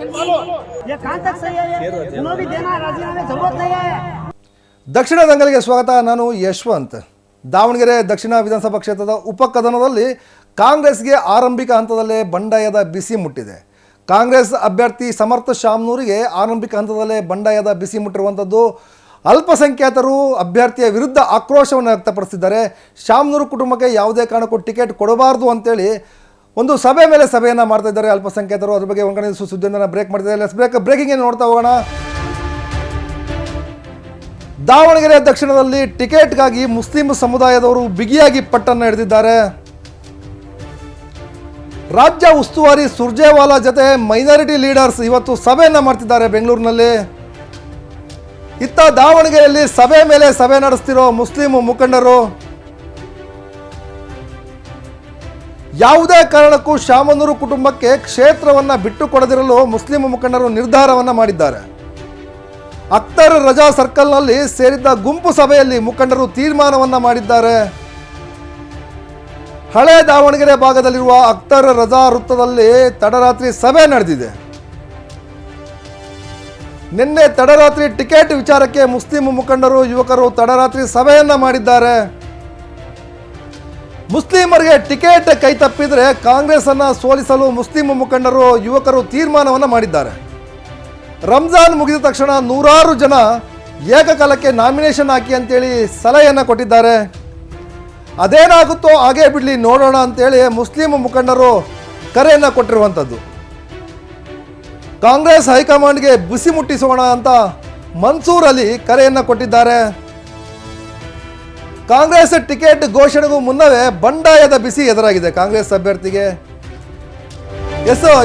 ये कहां तक सही है? उन्होंने भी देना, राजीनामे जरूरत नहीं है। ದಕ್ಷಿಣ ದಂಗಲಿಗೆ ಸ್ವಾಗತ. ನಾನು ಯಶವಂತ್. ದಾವಣಗೆರೆ ದಕ್ಷಿಣ ವಿಧಾನಸಭಾ ಕ್ಷೇತ್ರದ ಉಪಕದನದಲ್ಲಿ ಕಾಂಗ್ರೆಸ್ಗೆ ಆರಂಭಿಕ ಹಂತದಲ್ಲೇ ಬಂಡಾಯದ ಬಿಸಿ ಮುಟ್ಟಿದೆ. ಕಾಂಗ್ರೆಸ್ ಅಭ್ಯರ್ಥಿ ಸಮರ್ಥ ಶಾಮನೂರಿಗೆ ಆರಂಭಿಕ ಹಂತದಲ್ಲೇ ಬಂಡಾಯದ ಬಿಸಿ ಮುಟ್ಟಿರುವಂಥದ್ದು. ಅಲ್ಪಸಂಖ್ಯಾತರು ಅಭ್ಯರ್ಥಿಯ ವಿರುದ್ಧ ಆಕ್ರೋಶವನ್ನು ವ್ಯಕ್ತಪಡಿಸಿದ್ದಾರೆ. ಶಾಮನೂರು ಕುಟುಂಬಕ್ಕೆ ಯಾವುದೇ ಕಾರಣಕ್ಕೂ ಟಿಕೆಟ್ ಕೊಡಬಾರ್ದು ಅಂತೇಳಿ ಒಂದು ಸಭೆ ಮೇಲೆ ಸಭೆಯನ್ನು ಮಾಡ್ತಾ ಇದ್ದಾರೆ ಅಲ್ಪಸಂಖ್ಯಾತರು. ಅದ್ರ ಬಗ್ಗೆ ಒಂದು ಕಡೆ ಸುದ್ದಿಯನ್ನು ಬ್ರೇಕ್ ಮಾಡ್ತಿದ್ದಾರೆ. ಬ್ರೇಕಿಂಗ್ ಏನು ನೋಡ್ತಾ ಹೋಗೋಣ. ದಾವಣಗೆರೆ ದಕ್ಷಿಣದಲ್ಲಿ ಟಿಕೆಟ್ಗಾಗಿ ಮುಸ್ಲಿಂ ಸಮುದಾಯದವರು ಬಿಗಿಯಾಗಿ ಪಟ್ಟನ್ನು ಹಿಡಿದಿದ್ದಾರೆ. ರಾಜ್ಯ ಉಸ್ತುವಾರಿ ಸುರ್ಜೇವಾಲಾ ಜೊತೆ ಮೈನಾರಿಟಿ ಲೀಡರ್ಸ್ ಇವತ್ತು ಸಭೆಯನ್ನು ಮಾಡ್ತಿದ್ದಾರೆ ಬೆಂಗಳೂರಿನಲ್ಲಿ. ಇತ್ತ ದಾವಣಗೆರೆಯಲ್ಲಿ ಸಭೆ ಮೇಲೆ ಸಭೆ ನಡೆಸ್ತಿರೋ ಮುಸ್ಲಿಂ ಮುಖಂಡರು ಯಾವುದೇ ಕಾರಣಕ್ಕೂ ಶಾಮನೂರು ಕುಟುಂಬಕ್ಕೆ ಕ್ಷೇತ್ರವನ್ನು ಬಿಟ್ಟು ಕೊಡದಿರಲು ಮುಸ್ಲಿಂ ಮುಖಂಡರು ನಿರ್ಧಾರವನ್ನು ಮಾಡಿದ್ದಾರೆ. ಅಖ್ತರ್ ರಜಾ ಸರ್ಕಲ್ನಲ್ಲಿ ಸೇರಿದ್ದ ಗುಂಪು ಸಭೆಯಲ್ಲಿ ಮುಖಂಡರು ತೀರ್ಮಾನವನ್ನು ಮಾಡಿದ್ದಾರೆ. ಹಳೆ ದಾವಣಗೆರೆ ಭಾಗದಲ್ಲಿರುವ ಅಖ್ತರ್ ರಜಾ ವೃತ್ತದಲ್ಲಿ ತಡರಾತ್ರಿ ಸಭೆ ನಡೆದಿದೆ. ನಿನ್ನೆ ತಡರಾತ್ರಿ ಟಿಕೆಟ್ ವಿಚಾರಕ್ಕೆ ಮುಸ್ಲಿಂ ಮುಖಂಡರು ಯುವಕರು ತಡರಾತ್ರಿ ಸಭೆಯನ್ನ ಮಾಡಿದ್ದಾರೆ. ಮುಸ್ಲಿಮರಿಗೆ ಟಿಕೆಟ್ ಕೈ ತಪ್ಪಿದರೆ ಕಾಂಗ್ರೆಸ್ ಅನ್ನ ಸೋಲಿಸಲು ಮುಸ್ಲಿಂ ಮುಖಂಡರು ಯುವಕರು ತೀರ್ಮಾನವನ್ನು ಮಾಡಿದ್ದಾರೆ. ರಂಜಾನ್ ಮುಗಿದ ತಕ್ಷಣ ನೂರಾರು ಜನ ಏಕಕಾಲಕ್ಕೆ ನಾಮಿನೇಷನ್ ಹಾಕಿ ಅಂತೇಳಿ ಸಲಹೆಯನ್ನು ಕೊಟ್ಟಿದ್ದಾರೆ. ಅದೇನಾಗುತ್ತೋ ಹಾಗೇ ಬಿಡಲಿ ನೋಡೋಣ ಅಂತೇಳಿ ಮುಸ್ಲಿಂ ಮುಖಂಡರು ಕರೆಯನ್ನು ಕೊಟ್ಟಿರುವಂಥದ್ದು. ಕಾಂಗ್ರೆಸ್ ಹೈಕಮಾಂಡ್ಗೆ ಬಿಸಿ ಮುಟ್ಟಿಸೋಣ ಅಂತ ಮನ್ಸೂರ್ ಅಲಿ ಕರೆಯನ್ನು ಕೊಟ್ಟಿದ್ದಾರೆ. ಕಾಂಗ್ರೆಸ್ ಟಿಕೆಟ್ ಘೋಷಣೆಗೂ ಮುನ್ನವೇ ಬಂಡಾಯದ ಬಿಸಿ ಎದುರಾಗಿದೆ ಕಾಂಗ್ರೆಸ್ ಅಭ್ಯರ್ಥಿಗೆ.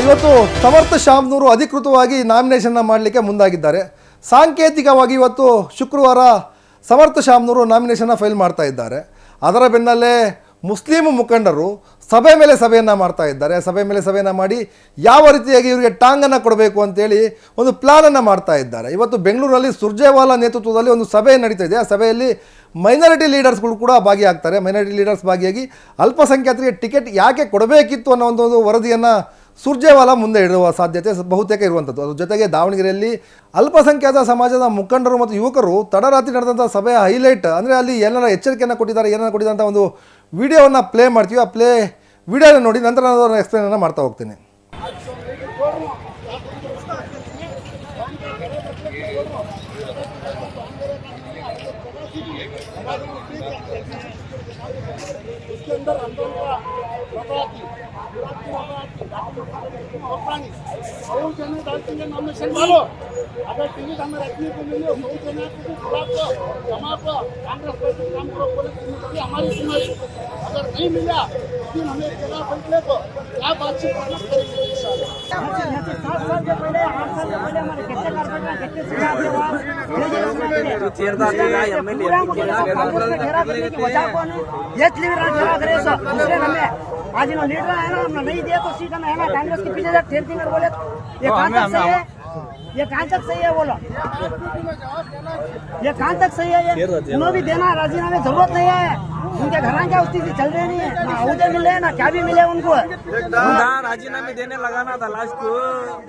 ಇವತ್ತು ಸಮರ್ಥ ಶಾಮನೂರು ಅಧಿಕೃತವಾಗಿ ನಾಮಿನೇಷನ್ ಮಾಡಲಿಕ್ಕೆ ಮುಂದಾಗಿದ್ದಾರೆ. ಸಾಂಕೇತಿಕವಾಗಿ ಇವತ್ತು ಶುಕ್ರವಾರ ಸಮರ್ಥ ಶಾಮನೂರು ನಾಮಿನೇಷನ್ ಫೈಲ್ ಮಾಡ್ತಾ ಇದ್ದಾರೆ. ಅದರ ಬೆನ್ನಲ್ಲೇ ಮುಸ್ಲಿಂ ಮುಖಂಡರು ಸಭೆ ಮೇಲೆ ಸಭೆಯನ್ನು ಮಾಡ್ತಾ ಇದ್ದಾರೆ. ಸಭೆ ಮೇಲೆ ಸಭೆಯನ್ನು ಮಾಡಿ ಯಾವ ರೀತಿಯಾಗಿ ಇವರಿಗೆ ಟಾಂಗನ್ನು ಕೊಡಬೇಕು ಅಂತೇಳಿ ಒಂದು ಪ್ಲಾನನ್ನು ಮಾಡ್ತಾ ಇದ್ದಾರೆ. ಇವತ್ತು ಬೆಂಗಳೂರಲ್ಲಿ ಸುರ್ಜೇವಾಲಾ ನೇತೃತ್ವದಲ್ಲಿ ಒಂದು ಸಭೆ ನಡೀತಾ ಇದೆ. ಆ ಸಭೆಯಲ್ಲಿ ಮೈನಾರಿಟಿ ಲೀಡರ್ಸ್ಗಳು ಕೂಡ ಭಾಗಿಯಾಗ್ತಾರೆ. ಮೈನಾರಿಟಿ ಲೀಡರ್ಸ್ ಭಾಗಿಯಾಗಿ ಅಲ್ಪಸಂಖ್ಯಾತರಿಗೆ ಟಿಕೆಟ್ ಯಾಕೆ ಕೊಡಬೇಕಿತ್ತು ಅನ್ನೋ ಒಂದು ವರದಿಯನ್ನು ಸುರ್ಜೇವಾಲಾ ಮುಂದೆ ಇಡುವ ಸಾಧ್ಯತೆ ಬಹುತೇಕ ಇರುವಂಥದ್ದು. ಅದ್ರ ಜೊತೆಗೆ ದಾವಣಗೆರೆಯಲ್ಲಿ ಅಲ್ಪಸಂಖ್ಯಾತ ಸಮಾಜದ ಮುಖಂಡರು ಮತ್ತು ಯುವಕರು ತಡರಾತ್ರಿ ನಡೆದಂಥ ಸಭೆಯ ಹೈಲೈಟ್ ಅಂದರೆ ಅಲ್ಲಿ ಏನಾರ ಎಚ್ಚರಿಕೆಯನ್ನು ಕೊಟ್ಟಿದ್ದಾರೆ, ಏನಾರ ಕೊಟ್ಟಿದ್ದಾರೆ ಅಂತ ಒಂದು ವಿಡಿಯೋವನ್ನು ಪ್ಲೇ ಮಾಡ್ತೀವಿ. ಆ ವಿಡಿಯೋನ ನೋಡಿ ನಂತರ ನಾನು ಅದನ್ನು ಎಕ್ಸ್ಪ್ಲೇನನ್ನು ಮಾಡ್ತಾ ಹೋಗ್ತೀನಿ. अगर टिकट हमें रखने को मिले सौ जने को जमा को कांग्रेस पार्टी काम करो बोले हमारी सुनाई। अगर नहीं मिला फिर हमें जगह बैठने को क्या बातचीत करना करेंगे इंशाल्लाह। 7 साल के पहले 8 साल के पहले हमारे कितने कारपेंटर कितने सुझाव दिए वहाँ आज इन लीडर है ना, हमने नहीं दिया तो सीट है ना कांग्रेस के पीछे ठेर फिंगर बोले ये कहां तक सही है? ये कहां तक सही है? बोलो ये कहां तक सही है? ये उन्होंने भी देना, राजीनामे जरूरत नहीं है। उनके घर क्या स्थिति चल रही नहीं है, ना उधर मिले ना क्या भी मिले उनको। राजीनामे देने लगाना था लास्ट को,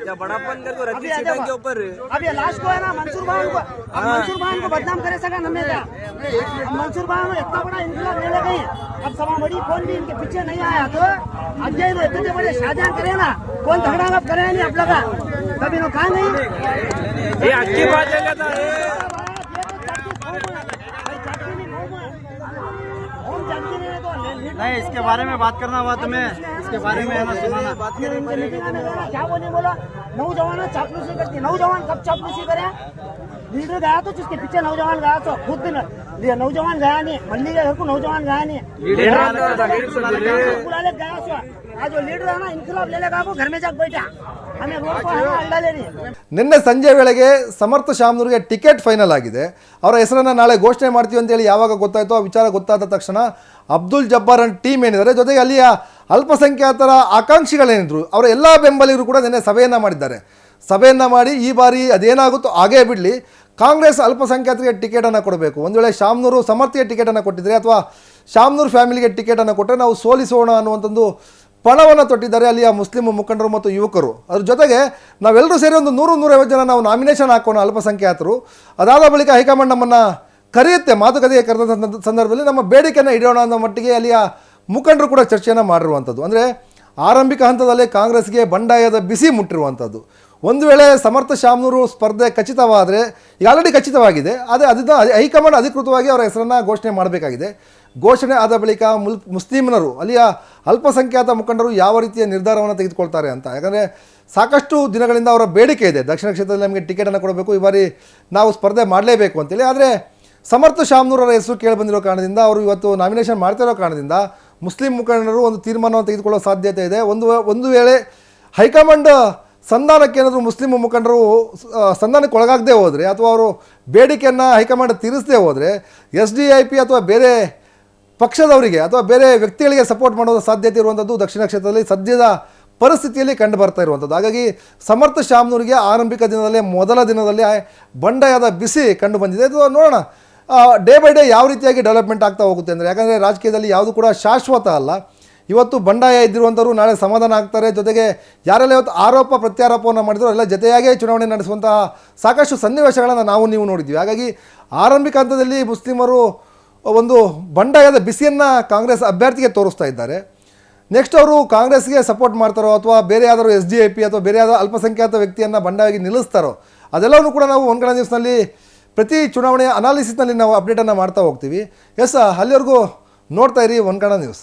जब बड़ापन करके रखी सीटों के ऊपर। अब ये लास्ट को है ना मंसूर भाई को, अब मंसूर भाई को बदनाम करे सका नमे का। अब मंसूर भाई को इतना बड़ा इनकलाब ले गई, अब सभा बड़ी कौन भी इनके पीछे नहीं आया तो अब ये इतने बड़े शाहजहां करे ना, कौन झगड़ा अब करे नहीं आप लगा कभी नो कहा नहीं। ये अच्छी बात है नहीं, इसके बारे में बात करना हुआ तुम्हें, इसके बारे में है ना सुनाना। क्या बोले बोला नौजवान चापलूसी करती, नौजवान कब चापलूसी करे? लीडर गया तो जिसके पीछे नौजवान गया तो खुद भी नौजवान गया नहीं, मल्ली के घर को नौजवान गया नहीं, गया सो आज जो लीडर है ना इनकलाब ले लेगा वो घर में जाकर बैठा हमें रोड को अड्डा ले रही। ನಿನ್ನೆ ಸಂಜೆ ವೇಳೆಗೆ ಸಮರ್ಥ ಶಾಮನೂರಿಗೆ ಟಿಕೆಟ್ ಫೈನಲ್ ಆಗಿದೆ. ಅವರ ಹೆಸರನ್ನು ನಾಳೆ ಘೋಷಣೆ ಮಾಡ್ತೀವಿ ಅಂತೇಳಿ ಯಾವಾಗ ಗೊತ್ತಾಯಿತೋ ಆ ವಿಚಾರ ಗೊತ್ತಾದ ತಕ್ಷಣ ಅಬ್ದುಲ್ ಜಬ್ಬಾರ್ ಟೀಮ್ ಏನಿದ್ದಾರೆ, ಜೊತೆಗೆ ಅಲ್ಲಿಯ ಅಲ್ಪಸಂಖ್ಯಾತರ ಆಕಾಂಕ್ಷಿಗಳೇನಿದ್ರು ಅವರ ಎಲ್ಲ ಬೆಂಬಲಿಗರು ಕೂಡ ನಿನ್ನೆ ಸಭೆಯನ್ನು ಮಾಡಿದ್ದಾರೆ. ಸಭೆಯನ್ನು ಮಾಡಿ ಈ ಬಾರಿ ಅದೇನಾಗುತ್ತೋ ಹಾಗೇ ಬಿಡಲಿ, ಕಾಂಗ್ರೆಸ್ ಅಲ್ಪಸಂಖ್ಯಾತರಿಗೆ ಟಿಕೆಟನ್ನು ಕೊಡಬೇಕು. ಒಂದು ವೇಳೆ ಶಾಮನೂರು ಸಮರ್ಥಿಗೆ ಟಿಕೆಟನ್ನು ಕೊಟ್ಟಿದ್ರೆ ಅಥವಾ ಶಾಮನೂರು ಫ್ಯಾಮಿಲಿಗೆ ಟಿಕೆಟನ್ನು ಕೊಟ್ಟರೆ ನಾವು ಸೋಲಿಸೋಣ ಅನ್ನುವಂಥದ್ದು ಪಣವನ್ನು ತೊಟ್ಟಿದ್ದಾರೆ ಅಲ್ಲಿಯ ಮುಸ್ಲಿಂ ಮುಖಂಡರು ಮತ್ತು ಯುವಕರು. ಅದ್ರ ಜೊತೆಗೆ ನಾವೆಲ್ಲರೂ ಸೇರಿ ಒಂದು 100-150 ಜನ ನಾವು ನಾಮಿನೇಷನ್ ಹಾಕೋಣ ಅಲ್ಪಸಂಖ್ಯಾತರು. ಅದಾದ ಬಳಿಕ ಹೈಕಮಾಂಡ್ ನಮ್ಮನ್ನು ಕರೆಯುತ್ತೆ, ಮಾತುಕತೆಗೆ ಕರೆದ ಸಂದರ್ಭದಲ್ಲಿ ನಮ್ಮ ಬೇಡಿಕೆಯನ್ನು ಇಡೋಣ ಅನ್ನೋ ಮಟ್ಟಿಗೆ ಅಲ್ಲಿಯ ಮುಖಂಡರು ಕೂಡ ಚರ್ಚೆಯನ್ನು ಮಾಡಿರುವಂಥದ್ದು. ಅಂದರೆ ಆರಂಭಿಕ ಹಂತದಲ್ಲೇ ಕಾಂಗ್ರೆಸ್ಗೆ ಬಂಡಾಯದ ಬಿಸಿ ಮುಟ್ಟಿರುವಂಥದ್ದು. ಒಂದು ವೇಳೆ ಸಮರ್ಥ ಶಾಮನೂರು ಸ್ಪರ್ಧೆ ಖಚಿತವಾದರೆ, ಈಗ ಆಲ್ರೆಡಿ ಖಚಿತವಾಗಿದೆ, ಆದರೆ ಅದನ್ನು ಹೈಕಮಾಂಡ್ ಅಧಿಕೃತವಾಗಿ ಅವರ ಹೆಸರನ್ನು ಘೋಷಣೆ ಮಾಡಬೇಕಾಗಿದೆ. ಘೋಷಣೆ ಆದ ಬಳಿಕ ಮುಸ್ಲಿಮರು ಅಲ್ಲಿಯ ಅಲ್ಪಸಂಖ್ಯಾತ ಮುಖಂಡರು ಯಾವ ರೀತಿಯ ನಿರ್ಧಾರವನ್ನು ತೆಗೆದುಕೊಳ್ತಾರೆ ಅಂತ. ಯಾಕಂದರೆ ಸಾಕಷ್ಟು ದಿನಗಳಿಂದ ಅವರ ಬೇಡಿಕೆ ಇದೆ, ದಕ್ಷಿಣ ಕ್ಷೇತ್ರದಲ್ಲಿ ನಮಗೆ ಟಿಕೆಟನ್ನು ಕೊಡಬೇಕು, ಈ ಬಾರಿ ನಾವು ಸ್ಪರ್ಧೆ ಮಾಡಲೇಬೇಕು ಅಂತೇಳಿ. ಆದರೆ ಸಮರ್ಥ ಶಾಮನೂರರ ಹೆಸರು ಕೇಳಿಬಂದಿರೋ ಕಾರಣದಿಂದ, ಅವರು ಇವತ್ತು ನಾಮಿನೇಷನ್ ಮಾಡ್ತಿರೋ ಕಾರಣದಿಂದ ಮುಸ್ಲಿಂ ಮುಖಂಡರು ಒಂದು ತೀರ್ಮಾನವನ್ನು ತೆಗೆದುಕೊಳ್ಳೋ ಸಾಧ್ಯತೆ ಇದೆ. ಒಂದು ವೇಳೆ ಹೈಕಮಾಂಡ್ ಸಂಧಾನಕ್ಕೆ ಏನಾದರೂ ಮುಸ್ಲಿಂ ಮುಖಂಡರು ಸಂಧಾನಕ್ಕೆ ಒಳಗಾಗದೇ ಹೋದರೆ, ಅಥವಾ ಅವರು ಬೇಡಿಕೆಯನ್ನು ಹೈಕಮಾಂಡ್ ತೀರಿಸದೇ ಹೋದರೆ, SDIP ಅಥವಾ ಬೇರೆ ಪಕ್ಷದವರಿಗೆ ಅಥವಾ ಬೇರೆ ವ್ಯಕ್ತಿಗಳಿಗೆ ಸಪೋರ್ಟ್ ಮಾಡೋದು ಸಾಧ್ಯತೆ ಇರುವಂಥದ್ದು ದಕ್ಷಿಣ ಕ್ಷೇತ್ರದಲ್ಲಿ ಸದ್ಯದ ಪರಿಸ್ಥಿತಿಯಲ್ಲಿ ಕಂಡು ಬರ್ತಾ ಇರುವಂಥದ್ದು. ಹಾಗಾಗಿ ಸಮರ್ಥ ಶಾಮನೂರಿಗೆ ಆರಂಭಿಕ ದಿನದಲ್ಲೇ, ಮೊದಲ ದಿನದಲ್ಲಿ ಬಂಡಾಯದ ಬಿಸಿ ಕಂಡು ಬಂದಿದೆ. ಇದು ನೋಡೋಣ ಡೇ ಬೈ ಡೇ ಯಾವ ರೀತಿಯಾಗಿ ಡೆವಲಪ್ಮೆಂಟ್ ಆಗ್ತಾ ಹೋಗುತ್ತೆ ಅಂದರೆ, ಯಾಕಂದರೆ ರಾಜಕೀಯದಲ್ಲಿ ಯಾವುದು ಕೂಡ ಶಾಶ್ವತ ಅಲ್ಲ. ಇವತ್ತು ಬಂಡಾಯ ಇದ್ದಿರುವಂಥವ್ರು ನಾಳೆ ಸಮಾಧಾನ ಆಗ್ತಾರೆ. ಜೊತೆಗೆ ಯಾರೆಲ್ಲ ಇವತ್ತು ಆರೋಪ ಪ್ರತ್ಯಾರೋಪವನ್ನು ಮಾಡಿದ್ರು ಎಲ್ಲ ಜೊತೆಯಾಗೇ ಚುನಾವಣೆ ನಡೆಸುವಂತಹ ಸಾಕಷ್ಟು ಸನ್ನಿವೇಶಗಳನ್ನು ನೀವು ನೋಡಿದ್ವಿ. ಹಾಗಾಗಿ ಆರಂಭಿಕ ಹಂತದಲ್ಲಿ ಮುಸ್ಲಿಮರು ಒಂದು ಬಂಡಾಯದ ಬಿಸಿಯನ್ನು ಕಾಂಗ್ರೆಸ್ ಅಭ್ಯರ್ಥಿಗೆ ತೋರಿಸ್ತಾ ಇದ್ದಾರೆ. ನೆಕ್ಸ್ಟ್ ಅವರು ಕಾಂಗ್ರೆಸ್ಗೆ ಸಪೋರ್ಟ್ ಮಾಡ್ತಾರೋ ಅಥವಾ ಬೇರೆ ಯಾವ್ದಾದ್ರು SDIP ಅಥವಾ ಬೇರೆ ಯಾವುದೋ ಅಲ್ಪಸಂಖ್ಯಾತ ವ್ಯಕ್ತಿಯನ್ನು ಬಂಡಾಯವಾಗಿ ನಿಲ್ಲಿಸ್ತಾರೋ, ಅದೆಲ್ಲವೂ ಕೂಡ ನಾವು ಒನ್ ಕನ್ನಡ ನ್ಯೂಸ್ನಲ್ಲಿ ಪ್ರತಿ ಚುನಾವಣೆಯ ಅನಾಲಿಸಿಸ್ನಲ್ಲಿ ನಾವು ಅಪ್ಡೇಟನ್ನು ಮಾಡ್ತಾ ಹೋಗ್ತೀವಿ. ಎಸ್, ಅಲ್ಲಿವರೆಗೂ ನೋಡ್ತಾ ಇರಿ ಒನ್ ಕನ್ನಡ ನ್ಯೂಸ್.